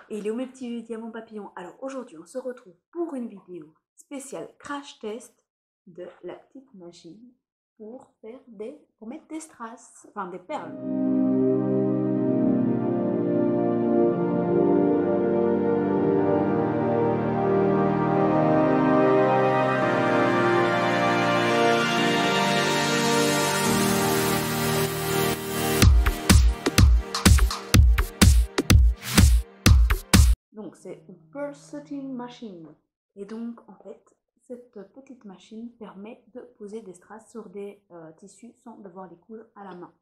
Et il est où mes petits diamants papillons? Alors aujourd'hui, on se retrouve pour une vidéo spéciale crash test de la petite machine pour pour mettre des strass, enfin des perles. Donc c'est une pearl setting machine. Et donc en fait, cette petite machine permet de poser des strass sur des tissus sans devoir les coudre à la main.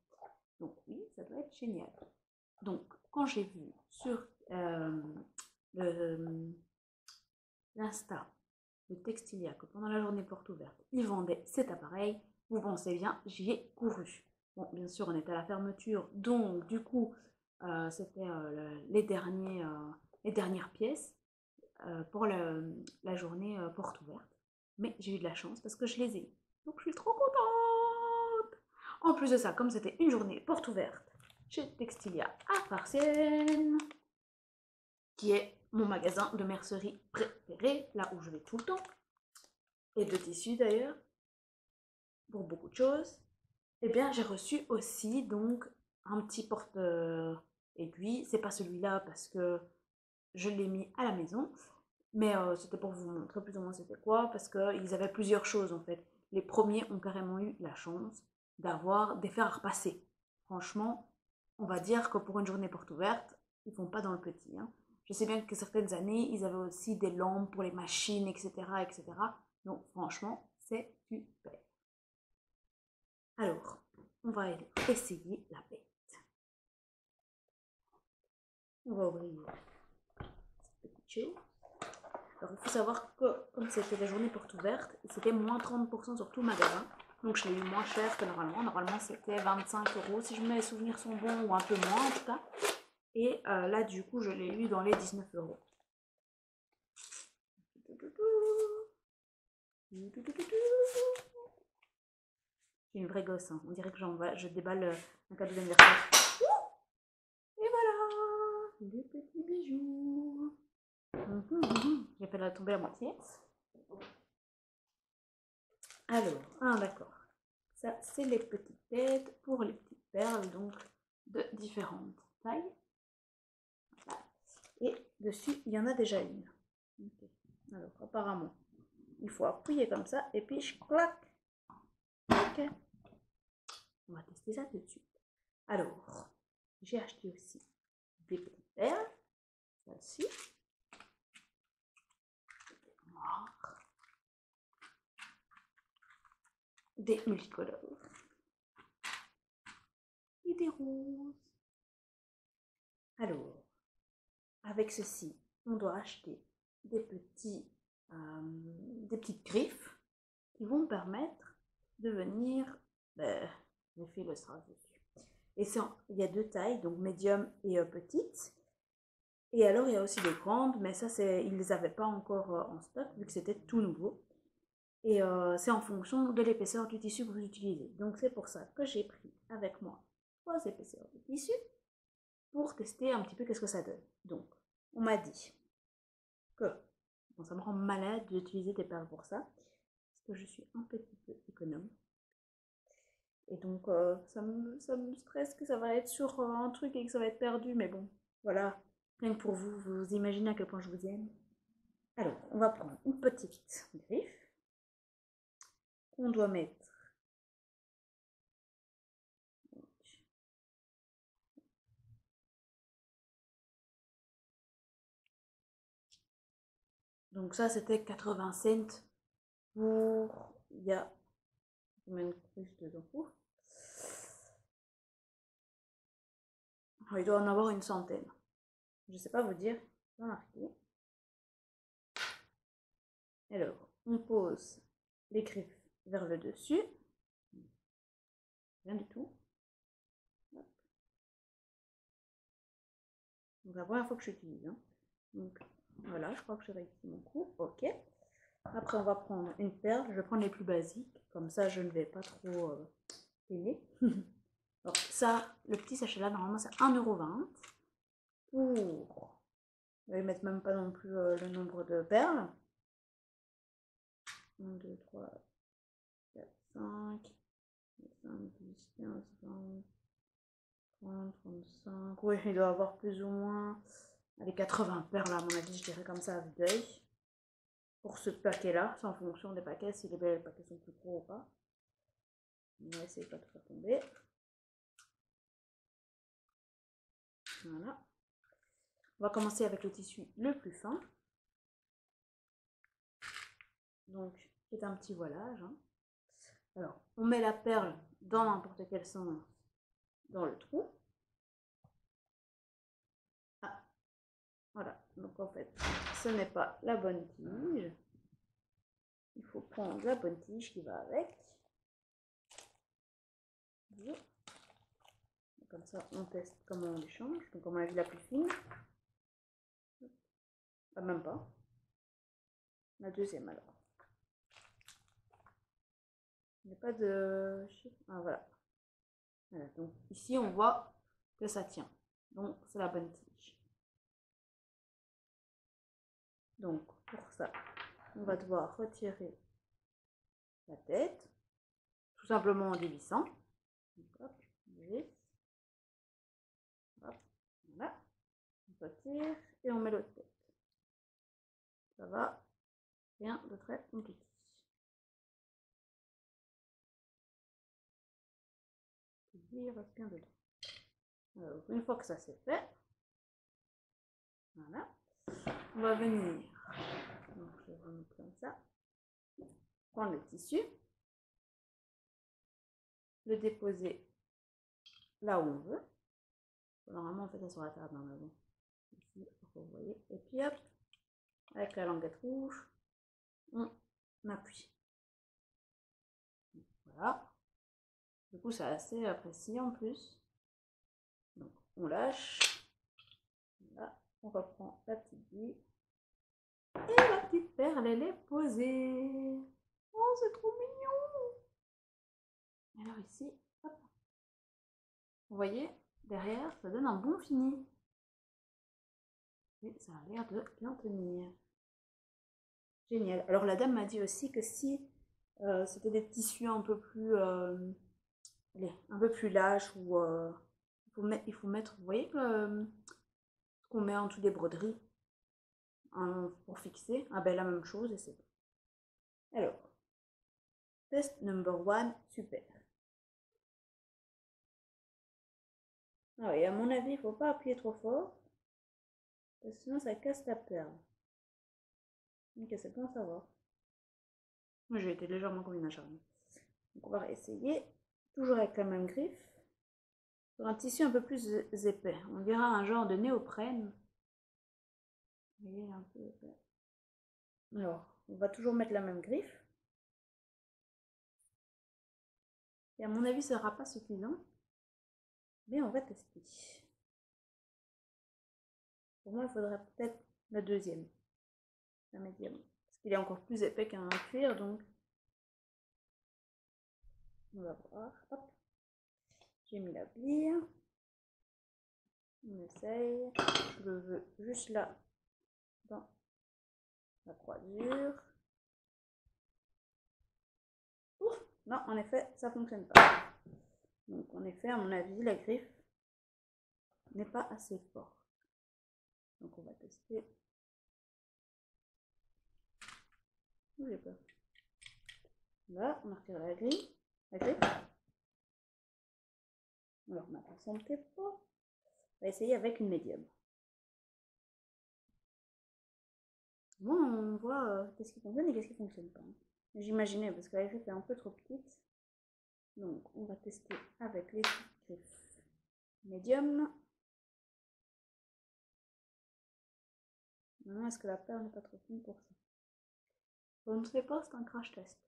Donc oui, ça doit être génial. Donc quand j'ai vu sur l'Insta de Textilia que pendant la journée porte ouverte, ils vendaient cet appareil, vous pensez bien, j'y ai couru. Bon, bien sûr, on était à la fermeture, donc du coup, c'était les dernières pièces pour la journée porte ouverte. Mais j'ai eu de la chance parce que je les ai. Donc je suis trop contente. En plus de ça, comme c'était une journée porte ouverte chez Textilia à Parcelles, qui est mon magasin de mercerie préféré, là où je vais tout le temps, et de tissus d'ailleurs, pour beaucoup de choses, eh bien j'ai reçu aussi donc un petit porte-aiguille. C'est pas celui-là parce que je l'ai mis à la maison, mais c'était pour vous montrer plus ou moins c'était quoi, parce qu'ils avaient plusieurs choses en fait. Les premiers ont carrément eu la chance d'avoir des fers à repasser. Franchement, on va dire que pour une journée porte ouverte, ils font pas dans le petit. Hein. Je sais bien que certaines années, ils avaient aussi des lampes pour les machines, etc. etc. Donc franchement, c'est super. Alors, on va aller essayer la bête. On va ouvrir cette petite chose. Alors, il faut savoir que, comme c'était la journée porte ouverte, c'était moins 30% sur tout le magasin. Donc, je l'ai eu moins cher que normalement. Normalement, c'était 25 € si mes souvenirs sont bons, ou un peu moins en tout cas. Et là, du coup, je l'ai eu dans les 19 €. J'ai une vraie gosse. Hein. On dirait que je déballe un cadeau d'anniversaire. Et voilà, des petits bijoux. J'ai fait la tomber à moitié. Alors, d'accord. Ça, c'est les petites têtes pour les petites perles, donc de différentes tailles. Voilà. Et dessus, il y en a déjà une. Okay. Alors, apparemment, il faut appuyer comme ça et puis je claque. Ok. On va tester ça tout de suite. Alors, j'ai acheté aussi des petites perles. Celle-ci. Noires. Des multicolores. Et des roses. Alors, avec ceci, on doit acheter des petites griffes qui vont me permettre de venir griffer le strass dessus. Et il y a deux tailles, donc médium et petite. Et alors, il y a aussi des grandes, mais ça, ils ne les avaient pas encore en stock, vu que c'était tout nouveau. Et c'est en fonction de l'épaisseur du tissu que vous utilisez. Donc, c'est pour ça que j'ai pris avec moi 3 épaisseurs de tissu pour tester un petit peu qu'est-ce que ça donne. Donc, on m'a dit que bon, ça me rend malade d'utiliser des perles pour ça, parce que je suis un petit peu économe. Et donc, ça me stresse que ça va être sur un truc et que ça va être perdu, mais bon, voilà. Rien que pour vous, vous imaginez à quel point je vous aime. Alors, on va prendre une petite griffe qu'on doit mettre. Donc ça, c'était 80 cents pour... Il y a combien de griffes dedans? Il doit en avoir une centaine. Je ne sais pas vous dire. Je vais marquer. Alors, on pose les griffes vers le dessus. Rien du tout. Donc la première fois que j'utilise. Hein. Donc voilà, je crois que j'ai réussi mon coup. Ok. Après, on va prendre une perle. Je vais prendre les plus basiques. Comme ça, je ne vais pas trop peiner. Donc ça, le petit sachet là, normalement, c'est 1,20 € pour On va y mettre même pas non plus le nombre de perles. 1, 2, 3, 4, 5, 5, 10, 15, 20, 30, 35. Oui, il doit avoir plus ou moins, allez, 80 perles à mon avis, je dirais comme ça à vue d'œil. Pour ce paquet-là, c'est en fonction des paquets, si les paquets sont plus gros ou pas. On va essayer de pas tout faire tomber. Voilà. On va commencer avec le tissu le plus fin. Donc, c'est un petit voilage. Hein. Alors, on met la perle dans n'importe quel sens dans le trou. Ah, voilà. Donc, en fait, ce n'est pas la bonne tige. Il faut prendre la bonne tige qui va avec. Comme ça, on teste comment on les change. Donc, on a vu la plus fine. Ah, même pas. La deuxième, alors. Il n'y a pas de... Ah, voilà. Voilà. Donc, ici, on voit que ça tient. Donc, c'est la bonne tige. Donc, pour ça, on va devoir retirer la tête, tout simplement en dévissant. Donc, hop, on dévisse. Hop, voilà. On retire et on met l'autre tête. Ça va, rien de très compliqué. Il reste bien dedans. Alors, une fois que ça c'est fait, voilà, on va venir, donc je vais vous mettre comme ça, prendre le tissu, le déposer là où on veut. Normalement, on fait ça sur la table, mais bon, ici, vous voyez, et puis hop, avec la languette rouge, on appuie. Voilà. Du coup, c'est assez précis en plus. Donc, on lâche. Voilà. On reprend la petite bille. Et la petite perle, elle est posée. Oh, c'est trop mignon. Alors ici, hop. Vous voyez, derrière, ça donne un bon fini. Et ça a l'air de bien tenir. Génial. Alors la dame m'a dit aussi que si c'était des tissus un peu plus, allez, un peu plus lâches ou il faut mettre, vous voyez ce qu'on met en dessous des broderies pour fixer. Ah ben la même chose et c'est bon. Alors, test number 1, super. Ah oui, à mon avis, il ne faut pas appuyer trop fort, parce que sinon ça casse la perle. Ok, c'est bon à savoir. Moi j'ai été légèrement comme une acharnée. Donc on va réessayer, toujours avec la même griffe, sur un tissu un peu plus épais. On dirait un genre de néoprène. Vous voyez, un peu épais. Alors, on va toujours mettre la même griffe. Et à mon avis, ça ne sera pas suffisant. Mais on va tester. Pour moi, il faudrait peut-être la deuxième. La médium. Parce qu'il est encore plus épais qu'un cuir, donc on va voir. Hop. J'ai mis la bille. On essaye. Je le veux juste là, dans la croisure. Ouf, non, en effet, ça ne fonctionne pas. Donc, en effet, à mon avis, la griffe n'est pas assez forte. Donc, on va tester. J'ai peur. Là, on retire la griffe. Alors, maintenant, ça ne fait pas. On va essayer avec une médium. Bon, on voit qu'est-ce qui fonctionne et qu'est-ce qui ne fonctionne pas. J'imaginais, parce que la griffe est un peu trop petite. Donc, on va tester avec les griffes médium. Maintenant, est-ce que la perle n'est pas trop fine pour ça? On ne sait pas, c'est un crash test.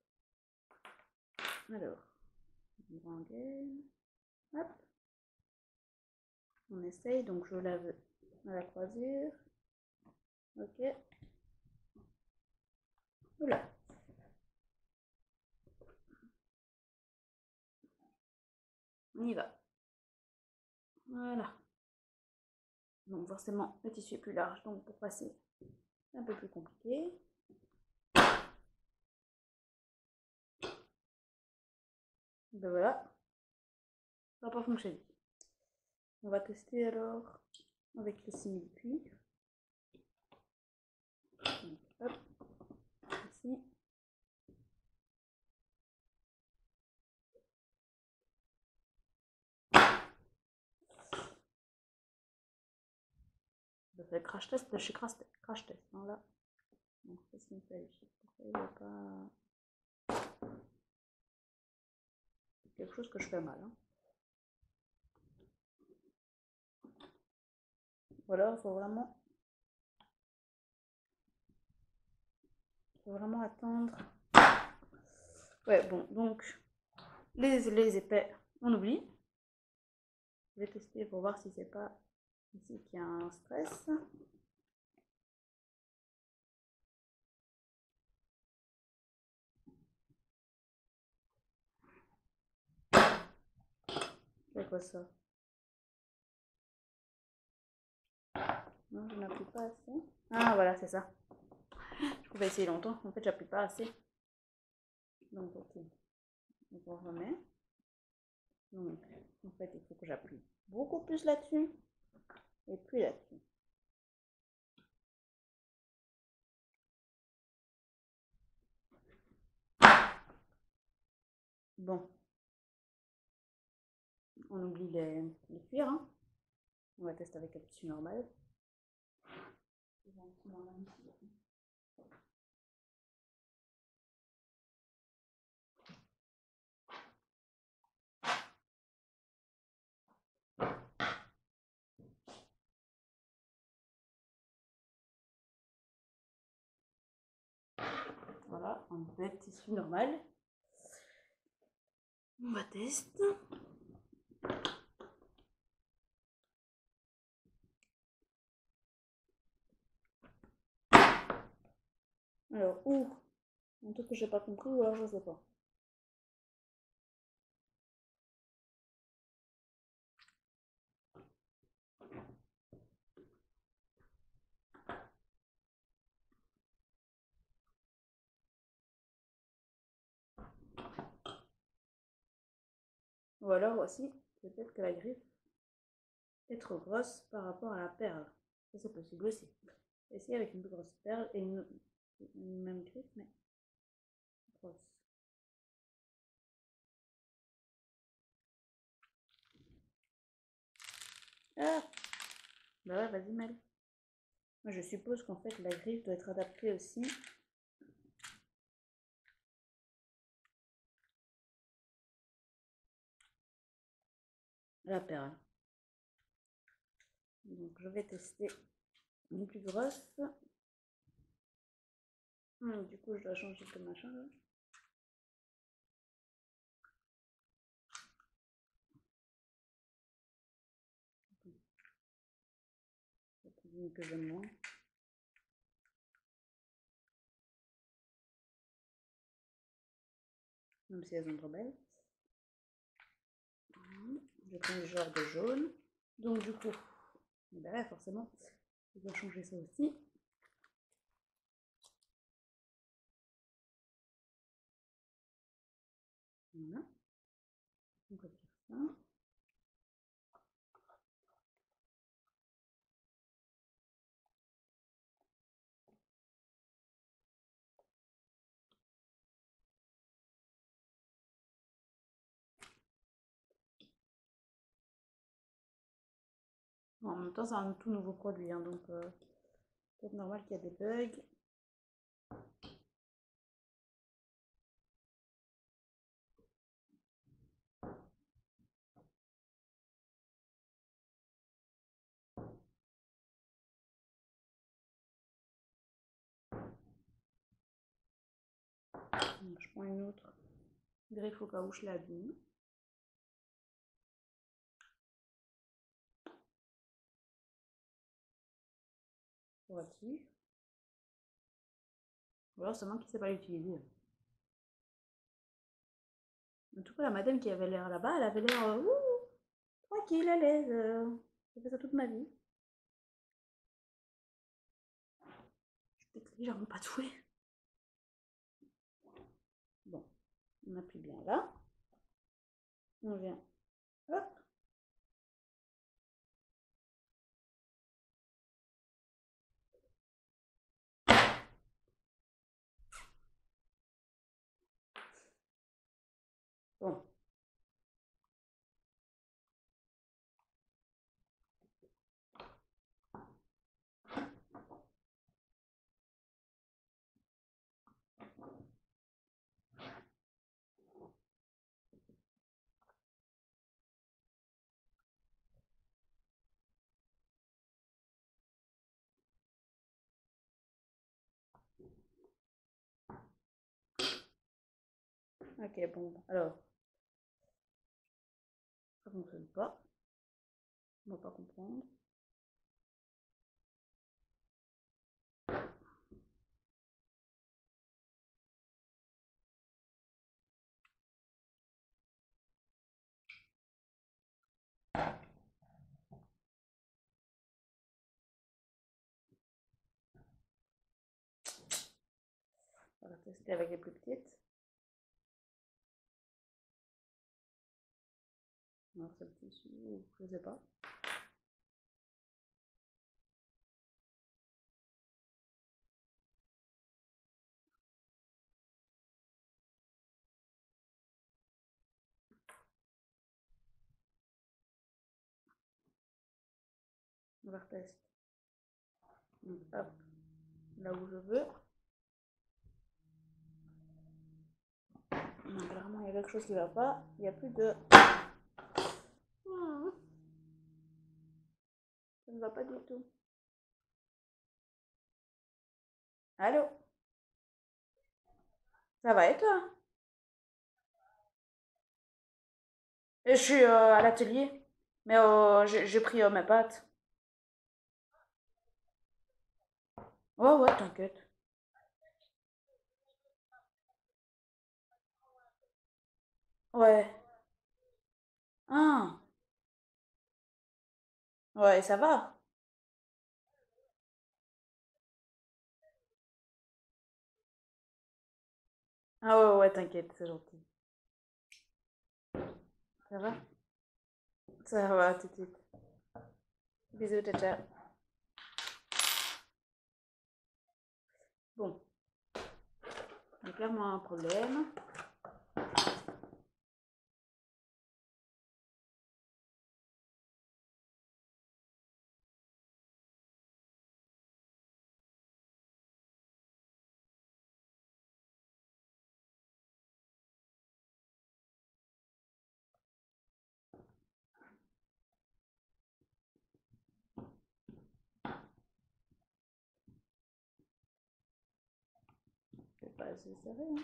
Alors, une rengaine. Hop. On essaye, donc je lave à la croisure. Ok. Oula. On y va. Voilà. Donc forcément, le tissu est plus large, donc pour passer, c'est un peu plus compliqué. Ben voilà, ça n'a pas fonctionné. On va tester alors avec le simili-cuir. Hop, ici. Ça fait crash test de chez Crash Test, hein, là. Donc c'est ce qu'il me fait. Pourquoi il n'y a pas quelque chose que je fais mal, hein. Voilà, il faut vraiment attendre. Ouais, bon, donc les épais, on oublie. Je vais tester pour voir si c'est pas ici qu'il y a un stress. C'est quoi ça? Non, je n'appuie pas assez. Ah, voilà, c'est ça. Je pouvais essayer longtemps. En fait, j'appuie pas assez. Donc, ok. Donc, on remet. Donc, en fait, il faut que j'appuie beaucoup plus là-dessus et plus là-dessus. Bon, on oublie les cuirs, hein. On va tester avec un tissu normal. Voilà, on peut être tissu normal. On va tester. Alors, un truc que j'ai pas compris, ou alors je sais pas. Ou alors aussi, peut-être que la griffe est trop grosse par rapport à la perle. Ça, c'est possible aussi. Essayer avec une plus grosse perle et une même griffe, mais grosse. Ah! Bah ouais, vas-y, Mel. Moi, je suppose qu'en fait, la griffe doit être adaptée aussi. La perle. Donc, je vais tester une plus grosse. Du coup, je dois changer de machin là. Une que j'aime moins. Même si elles sont trop belles. Je prends le genre de jaune. Donc, du coup, ben là, forcément, je dois changer ça aussi. Voilà. On va faire ça. En même temps, c'est un tout nouveau produit, hein, donc peut-être normal qu'il y a des bugs. Donc, je prends une autre griffe au cas où je l'abîme. Pour être sûr. Ou alors c'est moi qui ne sais pas l'utiliser. En tout cas, la madame qui avait l'air là-bas, elle avait l'air tranquille, à l'aise. J'ai fait ça toute ma vie. légèrement patoué. Bon, on appuie bien là. On vient, hop. Bon. Ok, bon, alors, ça fonctionne pas. On va pas comprendre. On va tester avec les plus petites. Alors, celle-ci, je sais pas. On va retester. Donc, hop, là où je veux. Donc, clairement, il y a quelque chose qui va pas. Il n'y a plus de... Ça ne va pas du tout. Allô? Ça va et toi? Et je suis à l'atelier. Mais j'ai pris mes pâtes. Ouais, ouais, t'inquiète. Ouais. Ah, ouais, ça va. Ah ouais, ouais, t'inquiète, c'est gentil. Ça va? Ça va, tout de suite. Bisous, ciao, ciao. Bon, il y a clairement un problème. C'est pas assez serré, hein.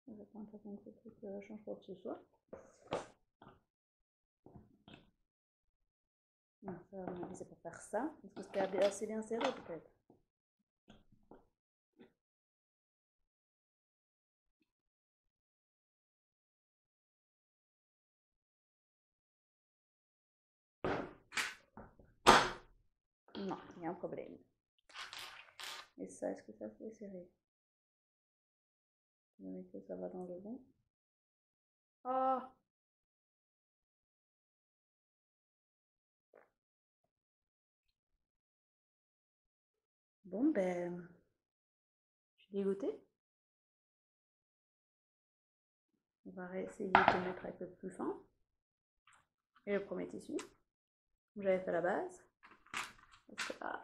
J'ai pas l'impression que ce truc change quoi que ce soit. Non, ça, à mon avis, c'est pour faire ça. Est-ce que c'était assez bien serré, peut-être? Non, il y a un problème. Et ça, est-ce que ça c'est serré? Est-ce que ça va dans le bon? Ah! Bon, ben, je suis dégoûtée. On va réessayer de mettre un peu plus fin. Et le premier tissu, comme j'avais fait à la base. Parce que, ah,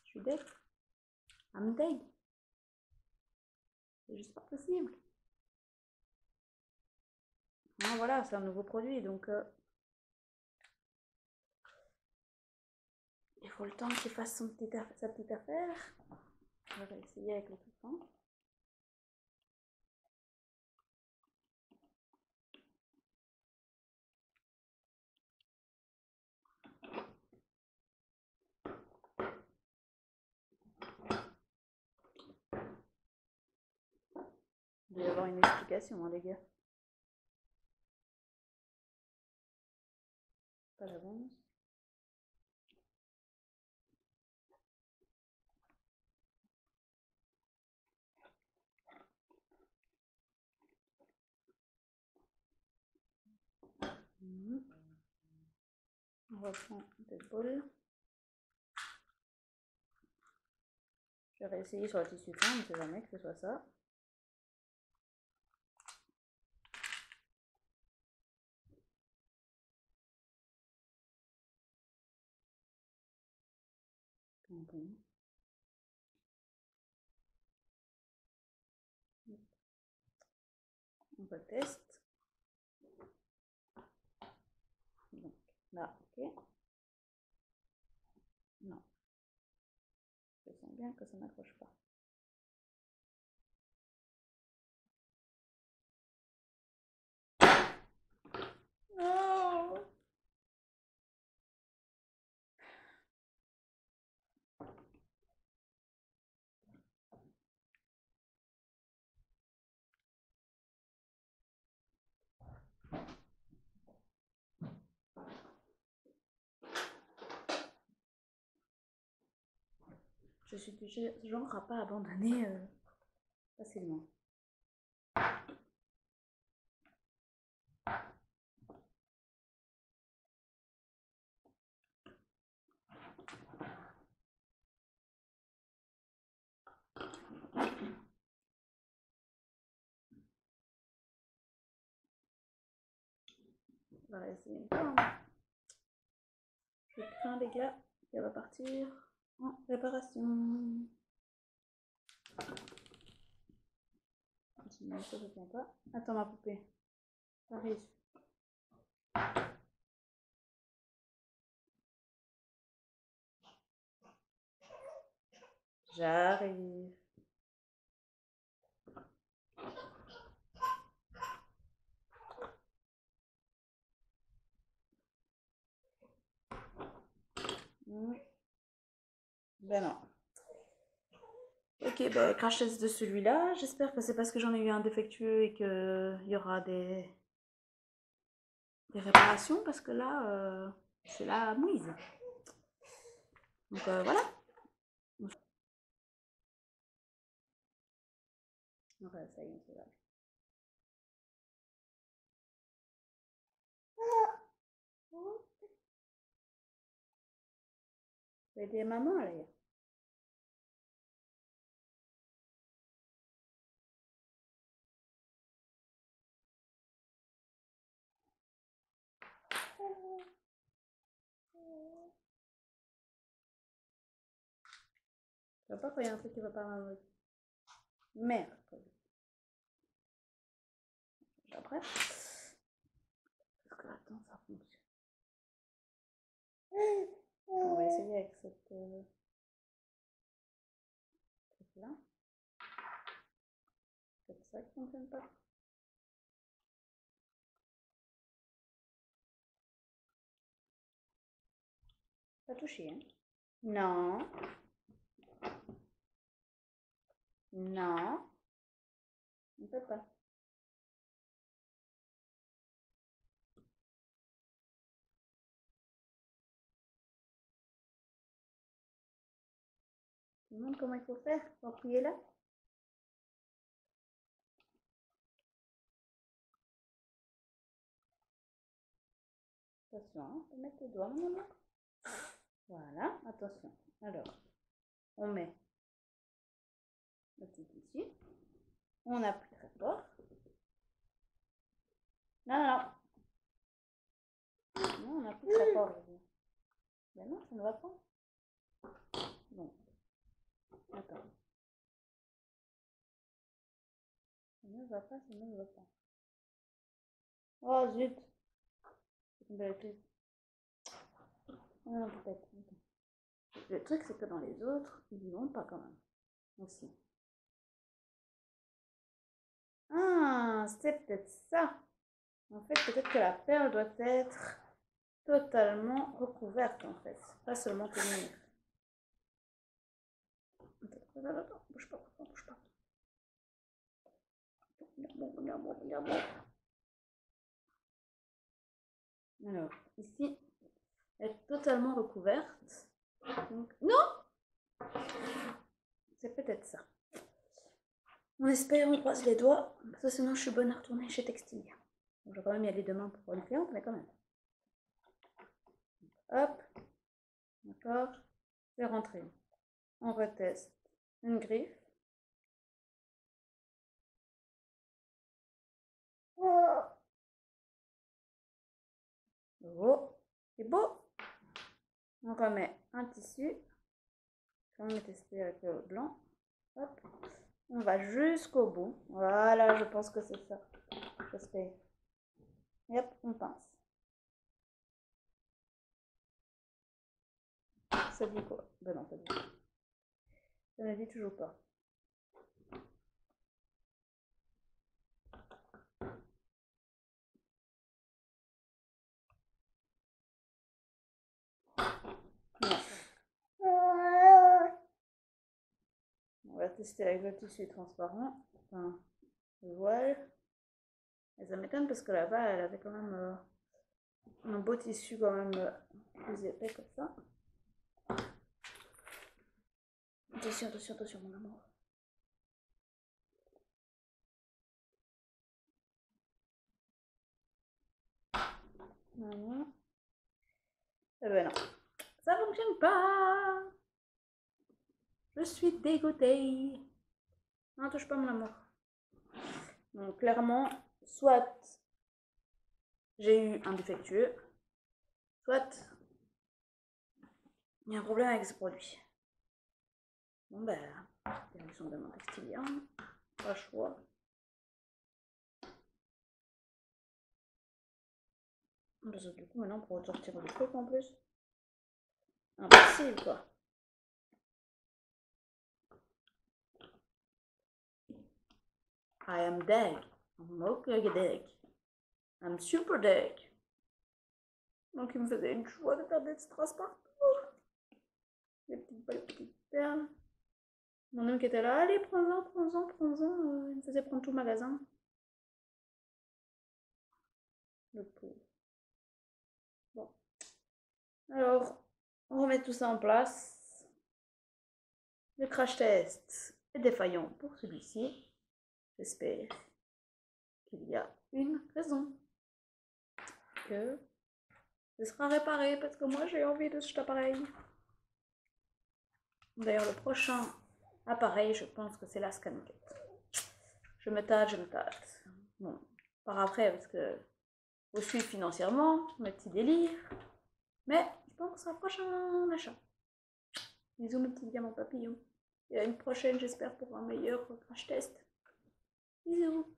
je suis deg. I'm deg. C'est juste pas possible. Ah, voilà, c'est un nouveau produit, donc il faut le temps qu'il fasse sa petite affaire. On va essayer avec le tout fin. Il doit y avoir une explication, hein, les gars. Pas d'avance. On reprend des boules. Je vais essayer sur le tissu fin, on ne sait jamais que ce soit ça. Bon. On reteste. Donc là, ok. Non. Je sens bien que ça n'accroche pas. Non. Je suis du genre à pas abandonner facilement. On va essayer une fois. Je crains l'éclat qui va partir en réparation. Sinon, ça ne tient pas. Attends ma poupée. J'arrive. J'arrive. Ben non. Ok, ben crashesse de celui-là. J'espère que c'est parce que j'en ai eu un défectueux et qu'il y aura des réparations parce que là, c'est la mouise. Donc voilà. Donc ça y est, c'est là. Vous avez des mamans là. Je vois pas quand il y a un truc qui va pas mal. Merde. Après. Parce que attends, ça fonctionne. On va essayer avec cette truc-là. C'est ça qui ne fonctionne pas. Pas touché, hein? Non. Non. On ne peut pas. Tu me montres comment il faut faire pour appuyer là? Attention, hein, on peut mettre tes doigts, mon maman. Voilà, attention. Alors, on met le petit tissu. On appuie très fort. Non, non, non. Non, on appuie très fort. Ben non, ça ne va pas. Bon. Attends. Ça ne va pas, ça ne va pas. Oh zut. C'est une belle prise. Ah, peut-être. Le truc, c'est que dans les autres, ils n'y vont pas quand même. Aussi. Ah, c'est peut-être ça. En fait, peut-être que la perle doit être totalement recouverte, en fait. Pas seulement tenir. Attends, bouge pas, bouge pas. Alors, ici, elle est totalement recouverte. Donc, non! C'est peut-être ça. On espère, on croise les doigts. Parce que sinon, je suis bonne à retourner chez Textilia. Je vais quand même y aller demain pour une cliente, mais quand même. Hop. D'accord. Je vais rentrer. On reteste une griffe. Oh, c'est beau. On remet un tissu. On va tester avec le blanc. Hop. On va jusqu'au bout. Voilà, je pense que c'est ça. J'espère. Et hop, on pince. Ça dit quoi? Ben non, pas du tout. Ça ne dit toujours pas. Non. On va tester avec le tissu transparent. Enfin, le voile. Et ça m'étonne parce que là-bas, elle avait quand même un beau tissu quand même plus épais comme ça. Attention, attention, attention, mon amour. Voilà. Eh ben non, ça fonctionne pas. Je suis dégoûtée. Non, touche pas mon amour. Donc clairement, soit j'ai eu un défectueux, soit il y a un problème avec ce produit. Bon ben, direction de mon textilien, pas le choix. Parce que du coup maintenant pour ressortir le truc en plus, impossible quoi. I am dead. I'm okay dead. I'm super dead. Donc il me faisait une joie de faire des strass partout. Des petites perles. Mon homme qui était là, allez, prends-en, prends-en, prends-en. Il me faisait prendre tout le magasin. Le pauvre. Bon. Alors, on remet tout ça en place. Le crash test est défaillant pour celui-ci. J'espère qu'il y a une raison. Que ce sera réparé parce que moi j'ai envie de cet appareil. D'ailleurs, le prochain appareil, je pense que c'est la ScanCut. Je me tâte, je me tâte. Bon, par après, parce que faut suivre financièrement, mes petits délires. Mais je pense que ce sera le prochain achat. Bisous mes petits diamants papillons. Et à une prochaine, j'espère, pour un meilleur crash test. Bisous.